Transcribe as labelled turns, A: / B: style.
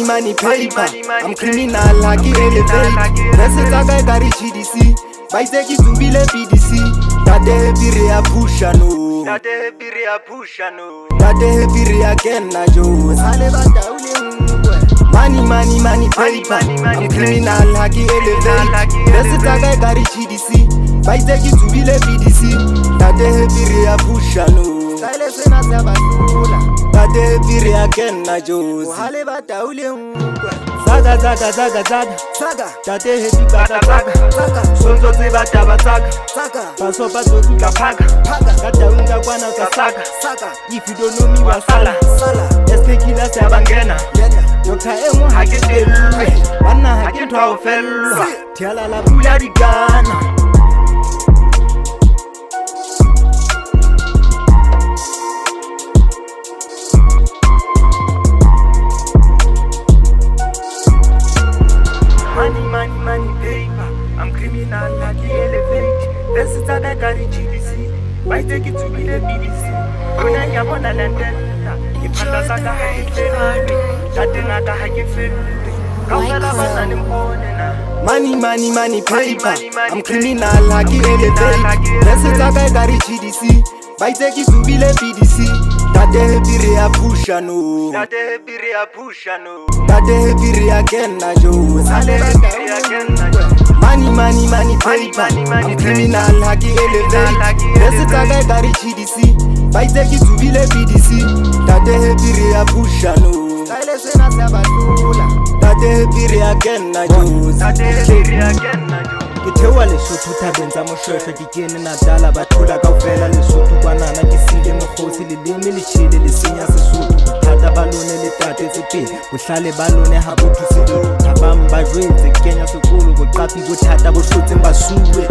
A: Money, paper. I'm criminal, like elevate. Message I got GDC. By taking to be a PDC. That they be a push, no. That they be a push, no. That they be again, na Joe. Money, paper. I'm criminal, like elevate. Message I got GDC. By taking to be a PDC. That they be a push, no. Tate piri again na Jozi Uhale bata ule Zaga Tate heti bata zaga Sonzo zi bata batzaga Baso baso tuka paga Kata unga kwana kasaga If you don't know me wasala Eske kila sabangena Yoka emu hake telu Wana hake ntwa ofelu Tiala la pula rigana Money, paper. I'm criminal, like elevate. This is how I got in GDC. Why take it to be the BBC? When I am on a landella, if I don't have a feel, that then I got a feel. Money, paper. I'm criminal, like elevate. This is how I got in GDC. Why take it to be the BBC? That they be a push, no. That they be a push, no. That they be again, na Joe. Money, paper. I'm criminal, like elevate. This is a guy got GDC. Why take it to be the PDC? That they be a push, no. That they be again, na Joe. That they be again, na Joe. Ketewa lesotho thabentsa moshweshwe ke kene na dala bathola kaofela lesotho kwanana ke sile mokgosi leleme le tshile le senya sesotho thata ba lone le tate tsepele bohlale ba lone ha bo thusile thabang ba jwetse kenya sekolo boqapi bo thata bo hlotseng basuwe